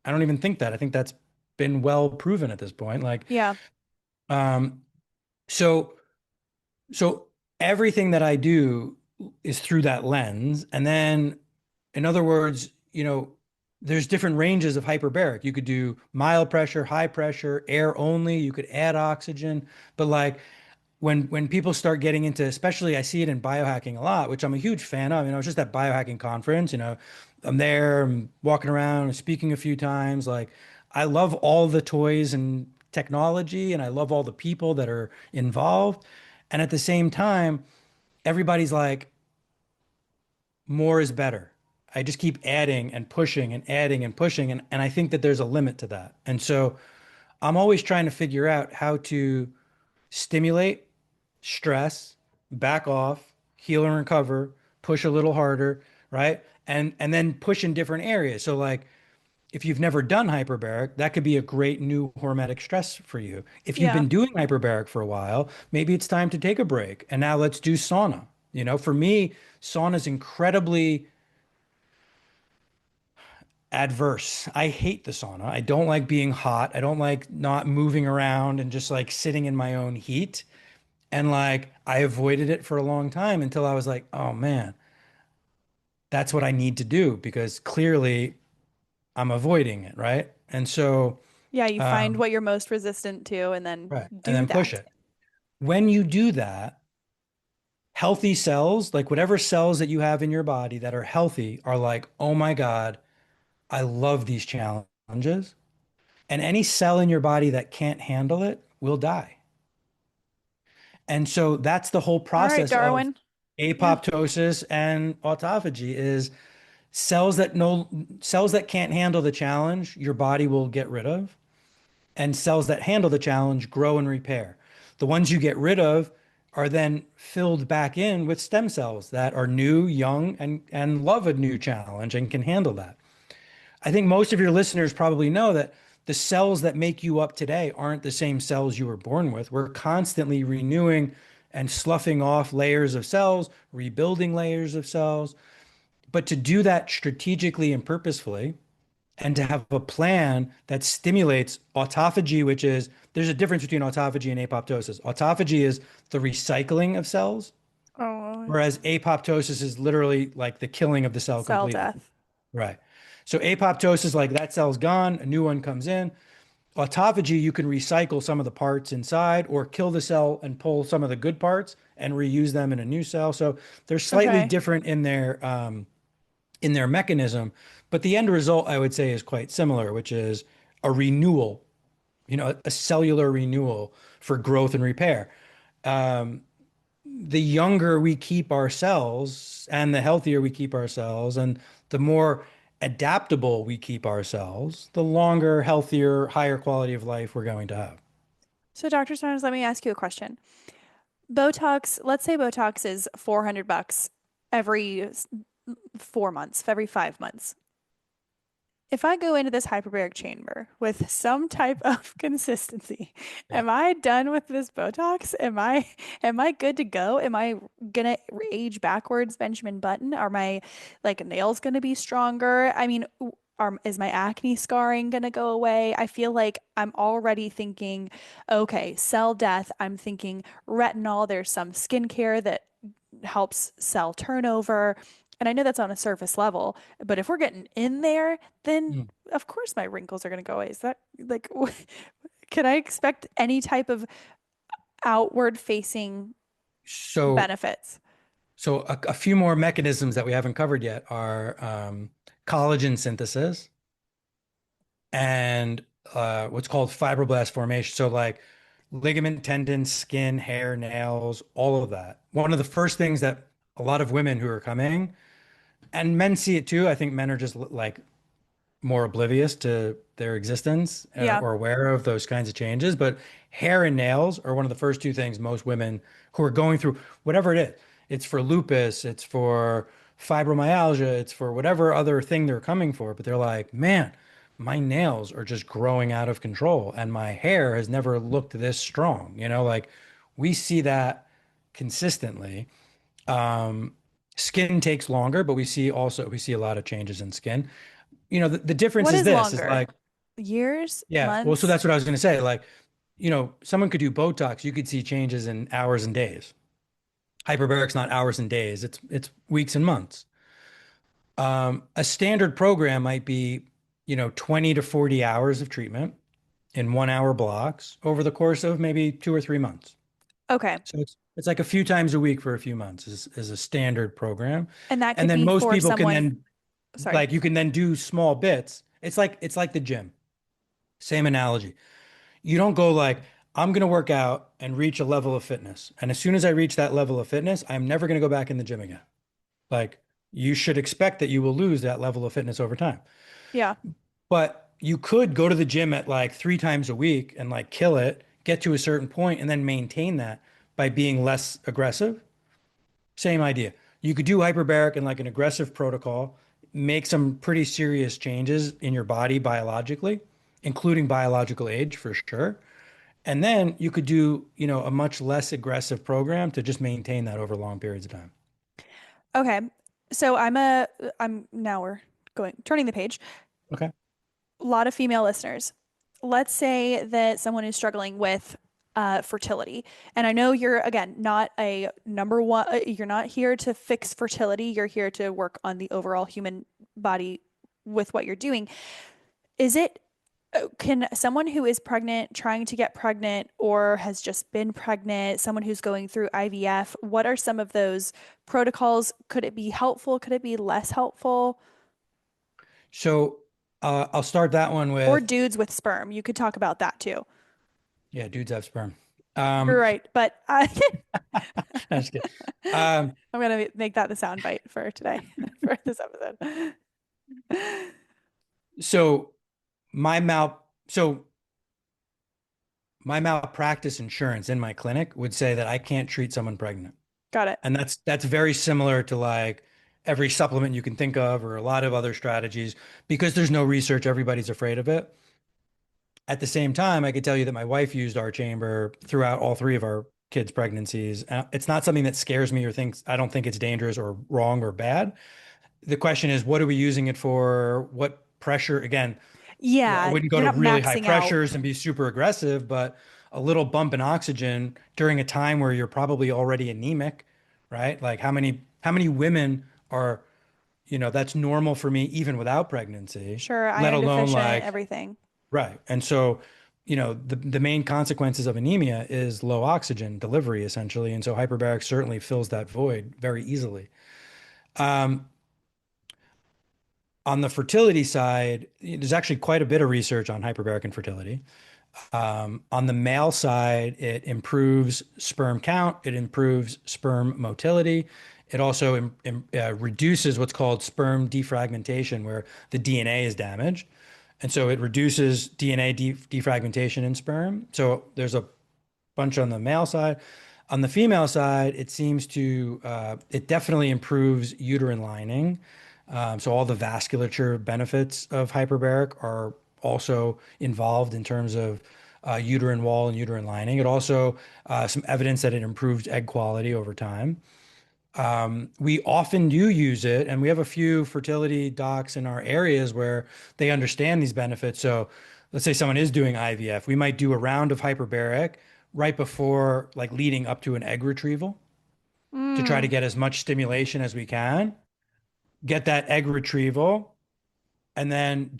I don't even think that. I think that's been well proven at this point. Like, Yeah. um, so, so everything that I do is through that lens. And then, in other words, there's different ranges of hyperbaric. You could do mild pressure, high pressure, air only. You could add oxygen. But like when people start getting into, especially I see it in biohacking a lot, which I'm a huge fan of. I was just at biohacking conference, I'm there, I'm walking around, speaking a few times. Like I love all the toys and technology, and I love all the people that are involved. And at the same time, everybody's like, more is better. I just keep adding and pushing and adding and pushing. And I think that there's a limit to that. And so I'm always trying to figure out how to stimulate, stress, back off, heal and recover, push a little harder, right? And then push in different areas. So like if you've never done hyperbaric, that could be a great new hormetic stress for you. If you've Yeah. been doing hyperbaric for a while, maybe it's time to take a break. And now let's do sauna. For me, sauna is incredibly adverse. I hate the sauna. I don't like being hot. I don't like not moving around and just like sitting in my own heat. And like I avoided it for a long time until I was like, oh man, that's what I need to do because clearly I'm avoiding it, right? And so, Yeah, you find um, what you're most resistant to and then right. And do then push that. it. When you do that, healthy cells, like whatever cells that you have in your body that are healthy, are like, oh my God, I love these challenges. And any cell in your body that can't handle it will die. And so that's the whole All right, process of Darwin. Yeah. apoptosis and autophagy is cells that can't handle the challenge, your body will get rid of, and cells that handle the challenge grow and repair. The ones you get rid of are then filled back in with stem cells that are new, young, and love a new challenge and can handle that. I think most of your listeners probably know that the cells that make you up today aren't the same cells you were born with. We're constantly renewing and sloughing off layers of cells, rebuilding layers of cells. But to do that strategically and purposefully, and to have a plan that stimulates autophagy, which is there's a difference between autophagy and apoptosis. Autophagy is the recycling of cells, Oh, whereas apoptosis is literally like the killing of the cell cell completely. death. Right. So apoptosis, like that cell's gone, a new one comes in. Autophagy, you can recycle some of the parts inside or kill the cell and pull some of the good parts and reuse them in a new cell. So they're slightly Okay. different in their mechanism, but the end result I would say is quite similar, which is a renewal, a cellular renewal for growth and repair. The younger we keep our cells and the healthier we keep our cells and the more adaptable we keep ourselves, the longer, healthier, higher quality of life we're going to have. So, Dr. Starnes, let me ask you a question. Botox, let's say Botox is $400 every 4 months, every 5 months. If I go into this hyperbaric chamber with some type of consistency, Yeah. am I done with this Botox? Am I good to go? Am I gonna age backwards, Benjamin Button? Are my like nails gonna be stronger? I mean, is my acne scarring gonna go away? I feel like I'm already thinking, okay, cell death. I'm thinking retinol. There's some skincare that helps cell turnover. And I know that's on a surface level, but if we're getting in there, then Mm. of course my wrinkles are going to go away. Is that like, can I expect any type of outward facing So, benefits? a few more mechanisms that we haven't covered yet are collagen synthesis and what's called fibroblast formation. So like ligament, tendons, skin, hair, nails, all of that. One of the first things that a lot of women who are coming, and men see it too. I think men are just like more oblivious to their existence Yeah. or aware of those kinds of changes. But hair and nails are one of the first two things most women who are going through whatever it is. It's for lupus, it's for fibromyalgia, it's for whatever other thing they're coming for. But they're like, man, my nails are just growing out of control and my hair has never looked this strong. Like we see that consistently. Um, Skin takes longer, but we see a lot of changes in skin. The difference What is is this is longer? like, Years? yeah, well, so Months? that's what I was going to say. Like, someone could do Botox, you could see changes in hours and days. Hyperbaric's not hours and days, it's weeks and months. A standard program might be, 20 to 40 hours of treatment in 1 hour blocks over the course of maybe 2 or 3 months. Okay. So it's like a few times a week for a few months is a standard program. And that And could then be most for people can someone, then sorry. like you can then do small bits. It's like the gym. Same analogy. You don't go like, I'm going to work out and reach a level of fitness. And as soon as I reach that level of fitness, I'm never going to go back in the gym again. Like, you should expect that you will lose that level of fitness over time. Yeah. But you could go to the gym at like 3 times a week and like kill it, get to a certain point, and then maintain that by being less aggressive. Same idea. You could do hyperbaric in like an aggressive protocol, make some pretty serious changes in your body biologically, including biological age for sure. And then you could do, a much less aggressive program to just maintain that over long periods of time. Okay. So I'm now we're turning the page. Okay. A lot of female listeners. Let's say that someone is struggling with fertility. And I know you're, again, not a number one, you're not here to fix fertility. You're here to work on the overall human body with what you're doing. Is it, can someone who is pregnant, trying to get pregnant, or has just been pregnant, someone who's going through IVF, what are some of those protocols? Could it be helpful? Could it be less helpful? So I'll start that one Or with, dudes with sperm. You could talk about that too. yeah, dudes have sperm. You're Um, right, but I'm just kidding. Um, I'm gonna make that the sound bite for today, for this episode. so my mal, so my malpractice insurance in my clinic would say that I can't treat someone pregnant. Got it. And that's very similar to like every supplement you can think of or a lot of other strategies because there's no research, everybody's afraid of it. At the same time, I could tell you that my wife used our chamber throughout all three of our kids' pregnancies. It's not something that scares me or thinks I don't think it's dangerous or wrong or bad. The question is, what are we using it for? What pressure? Again, I Yeah, wouldn't go you're to not really high maxing out. pressures and be super aggressive, but a little bump in oxygen during a time where you're probably already anemic, right? Like how many women are, that's normal for me even without pregnancy, Sure, let iron alone deficient, like, everything. right. And so, the main consequences of anemia is low oxygen delivery essentially. And so hyperbaric certainly fills that void very easily. Um, on the fertility side, there's actually quite a bit of research on hyperbaric infertility. On the male side, it improves sperm count, it improves sperm motility. It also reduces what's called sperm defragmentation, where the DNA is damaged. And so it reduces DNA defragmentation in sperm. So there's a bunch on the male side. On the female side, it definitely improves uterine lining. So all the vasculature benefits of hyperbaric are also involved in terms of uterine wall and uterine lining. It also some evidence that it improves egg quality over time. We often do use it, and we have a few fertility docs in our areas where they understand these benefits. So let's say someone is doing IVF, we might do a round of hyperbaric right before, like leading up to an egg retrieval to try to Mm, get as much stimulation as we can, get that egg retrieval, and then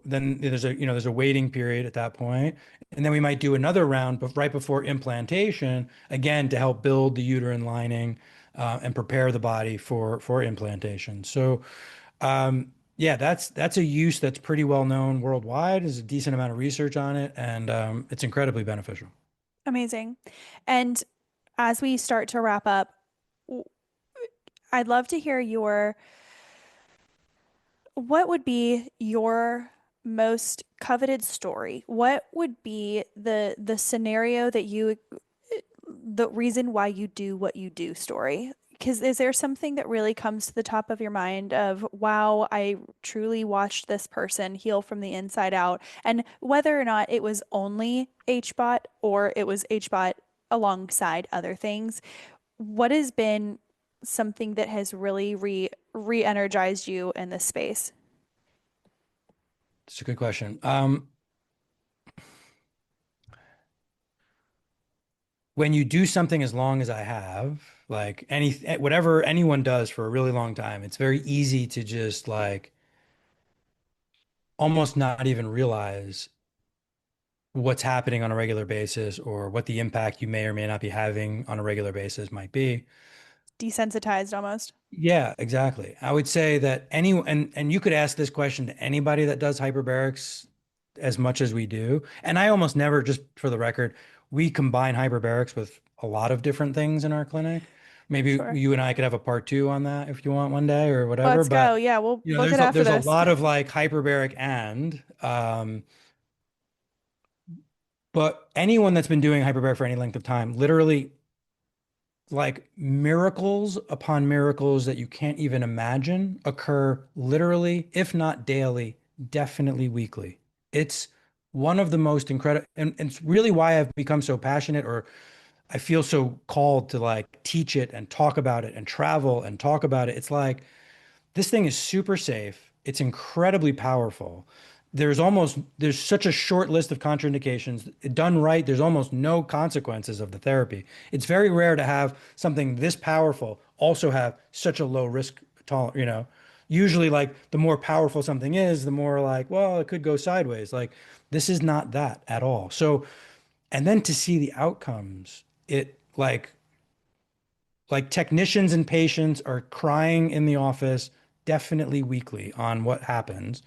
then there's a waiting period at that point. And then we might do another round, but right before implantation, again, to help build the uterine lining and prepare the body for implantation. So Yeah, that's a use that's pretty well known worldwide. There's a decent amount of research on it, and it's incredibly beneficial. Amazing. And as we start to wrap up, w- I'd love to hear what would be your most coveted story? What would be the scenario that you the reason why you do what you do story? Because is there something that really comes to the top of your mind of, wow, I truly watched this person heal from the inside out? And whether or not it was only HBOT or it was HBOT alongside other things, what has been something that has really re-energized you in this space? It's a good question. When you do something as long as I have, like whatever anyone does for a really long time, it's very easy to just like almost not even realize what's happening on a regular basis or what the impact you may or may not be having on a regular basis might be. Desensitized almost. Yeah, exactly. I would say that and you could ask this question to anybody that does hyperbarics as much as we do. And I almost never, just for the record, we combine hyperbarics with a lot of different things in our clinic. Maybe Sure. you and I could have a part two on that if you want one day or whatever. Let's But go. Yeah, we'll you know, book it after there's a this. lot of like hyperbaric but anyone that's been doing hyperbaric for any length of time, literally like miracles upon miracles that you can't even imagine occur literally, if not daily, definitely weekly. It's one of the most incredible, and it's really why I've become so passionate, or I feel so called to like teach it and talk about it and travel and talk about it. It's like this thing is super safe. It's incredibly powerful. There's such a short list of contraindications. Done right, there's almost no consequences of the therapy. It's very rare to have something this powerful also have such a low risk tolerance, you know. Usually like the more powerful something is, the more like, well, it could go sideways. Like this is not that at all. So, and then to see the outcomes, it like technicians and patients are crying in the office definitely weekly on what happens.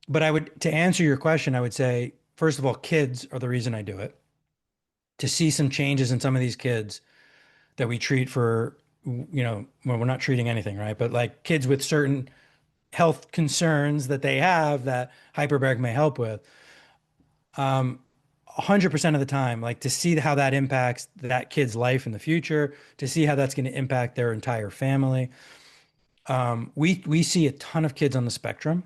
But to answer your question, I would say, first of all, kids are the reason I do it. To see some changes in some of these kids that we treat for, well, we're not treating anything, right? But like kids with certain health concerns that they have that hyperbaric may help with. 100% of the time, like to see how that impacts that kid's life in the future, to see how that's going to impact their entire family. We see a ton of kids on the spectrum,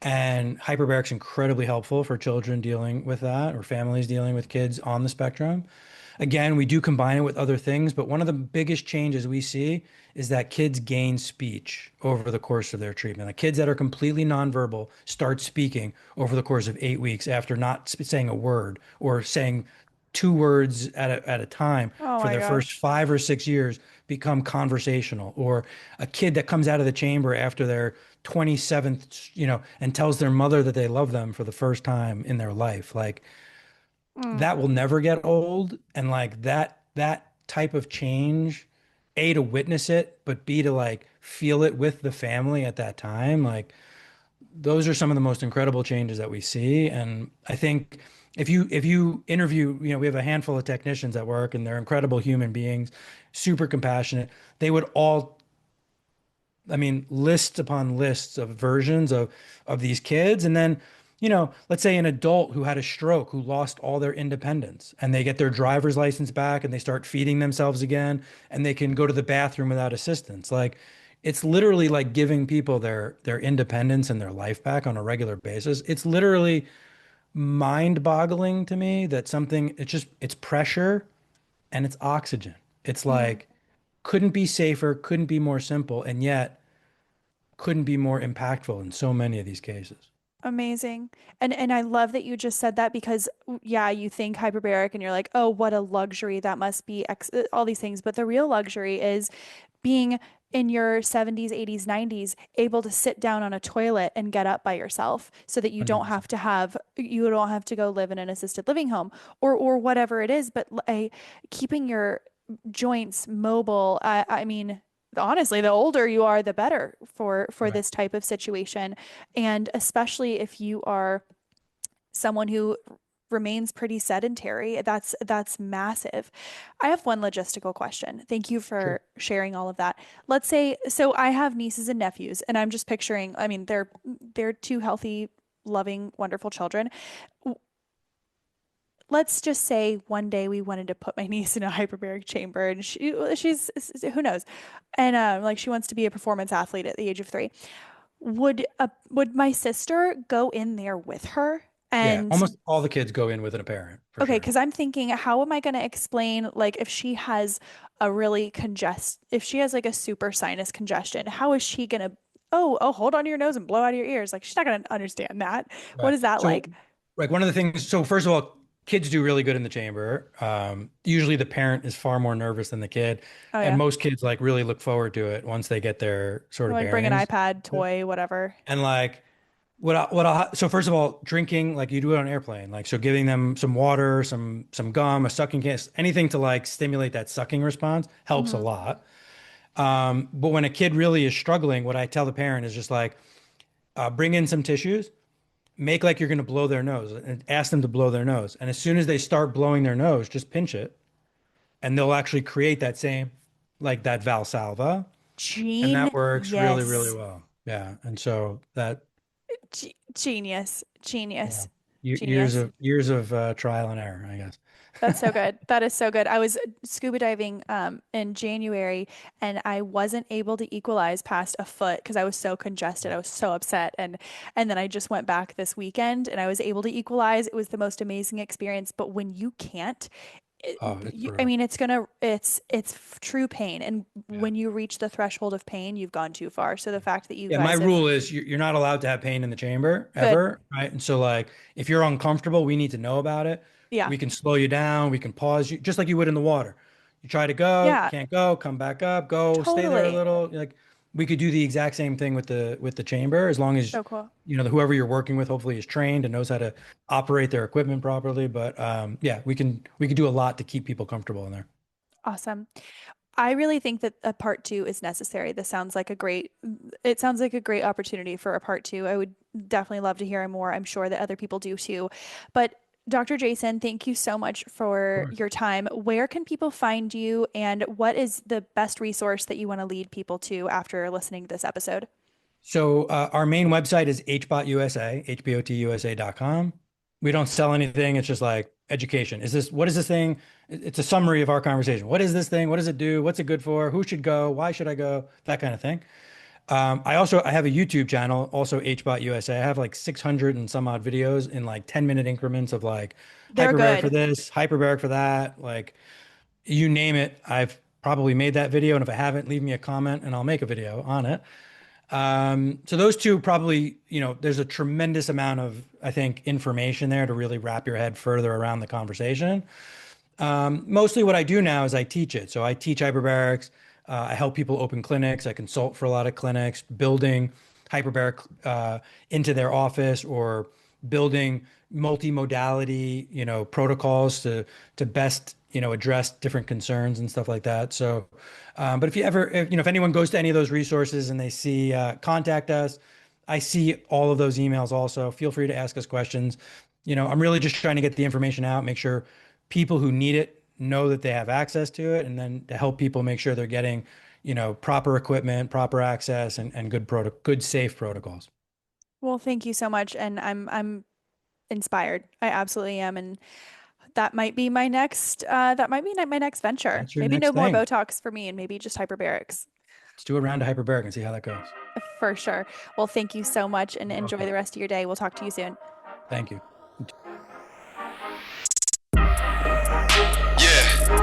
and hyperbaric's incredibly helpful for children dealing with that or families dealing with kids on the spectrum. Again, we do combine it with other things, but one of the biggest changes we see is that kids gain speech over the course of their treatment. The kids that are completely nonverbal start speaking over the course of 8 weeks after not saying a word or saying two words at a time Oh for my their first gosh. 5 or 6 years become conversational. Or a kid that comes out of the chamber after their 27th, and tells their mother that they love them for the first time in their life. Like Mm, that will never get old. And like that type of change, A, to witness it, but B, to like feel it with the family at that time, like those are some of the most incredible changes that we see. And I think if you interview, we have a handful of technicians at work and they're incredible human beings, super compassionate. They would all, I mean, lists upon lists of versions of these kids. And then, let's say an adult who had a stroke, who lost all their independence, and they get their driver's license back and they start feeding themselves again, and they can go to the bathroom without assistance. Like it's literally like giving people their independence and their life back on a regular basis. It's literally mind-boggling to me that it's pressure and it's oxygen. It's mm. like couldn't be safer, couldn't be more simple, and yet couldn't be more impactful in so many of these cases. Amazing. And I love that you just said that because yeah, you think hyperbaric and you're like, "Oh, what a luxury that must be all these things." But the real luxury is being in your 70s, 80s, 90s able to sit down on a toilet and get up by yourself so that Hundred you don't have to go live in an assisted living home or whatever it is, but keeping your joints mobile. I mean, honestly, the older you are, the better for Right. this type of situation. And especially if you are someone who remains pretty sedentary, that's massive. I have one logistical question. Thank you Sure. for sharing all of that. Let's say, so I have nieces and nephews, and I'm just picturing, I mean, they're two healthy, loving, wonderful children. Let's just say one day we wanted to put my niece in a hyperbaric chamber, and she's who knows, and like she wants to be a performance athlete at the age of 3. Would my sister go in there with her? Yeah. And Almost all the kids go in with a parent for okay, sure. because I'm thinking, how am I going to explain, like, if she has if she has like a super sinus congestion, how is she going to, oh, hold on to your nose and blow out of your ears? Like, she's not going to understand that. What Right. is that So, like? like one of the things, so first of all, kids do really good in the chamber. Usually the parent is far more nervous than the kid, Oh, and yeah. most kids like really look forward to it once they get their sort of Like, bring an bearings. iPad, toy, whatever. And like so first of all, drinking like you do it on an airplane, like so giving them some water, some gum, a sucking case, anything to like stimulate that sucking response helps a Hmm. lot. But when a kid really is struggling, what I tell the parent is just like bring in some tissues, make like you're going to blow their nose, and ask them to blow their nose. And as soon as they start blowing their nose, just pinch it, and they'll actually create that same like that Valsalva, and that works really, really Genius. well. Yeah, and so that Genius. yeah, Genius. years Genius. of trial and error, I guess. That's so good. That is so good. I was scuba diving in January, and I wasn't able to equalize past a foot because I was so congested. I was so upset, and then I just went back this weekend and I was able to equalize. It was the most amazing experience. But when you can't, Oh, it's I brutal. mean, it's true pain, and Yeah. when you reach the threshold of pain, you've gone too far. So the fact that you Yeah, my guys have rule is you're not allowed to have pain in the chamber good, ever, right? And so like if you're uncomfortable, we need to know about it. yeah, We can slow you down, we can pause you just like you would in the water. You try to go, yeah, can't go, come back up, go, stay there a totally, little. Like we could do the exact same thing with the chamber as long as so cool. whoever you're working with hopefully is trained and knows how to operate their equipment properly. But yeah, we can do a lot to keep people comfortable in there. Awesome. I really think that a part two is necessary. It sounds like a great opportunity for a part two. I would definitely love to hear more. I'm sure that other people do too. But Dr. Jason, thank you so much for Sure. your time. Where can people find you, and what is the best resource that you want to lead people to after listening to this episode? So our main website is HBOT USA, HBOTUSA.com. We don't sell anything. It's just like education. What is this thing? It's a summary of our conversation. What is this thing? What does it do? What's it good for? Who should go? Why should I go? That kind of thing. I have a YouTube channel, also HBOT USA. I have like 600 and some odd videos in like 10-minute increments of like They're hyperbaric for good. this, hyperbaric for that. Like you name it, I've probably made that video. And if I haven't, leave me a comment and I'll make a video on it. So those two probably, there's a tremendous amount of, I think, information there to really wrap your head further around the conversation. Mostly what I do now is I teach it. So I teach hyperbarics. I help people open clinics. I consult for a lot of clinics, building hyperbaric into their office or building multimodality, protocols to best, address different concerns and stuff like that. So, but if anyone goes to any of those resources and they see, contact us. I see all of those emails also. Feel free to ask us questions. I'm really just trying to get the information out, make sure people who need it know that they have access to it, and then to help people make sure they're getting, proper equipment, proper access, and good safe protocols. Well, thank you so much, and I'm inspired. I absolutely am, and that might be my next venture. That's your Maybe no next more thing. Botox for me, and maybe just hyperbarics Let's do a round of hyperbaric and see how that goes. for sure. Well, thank you so much, and You're enjoy welcome. the rest of your day. We'll talk to you soon. Thank you. Yeah.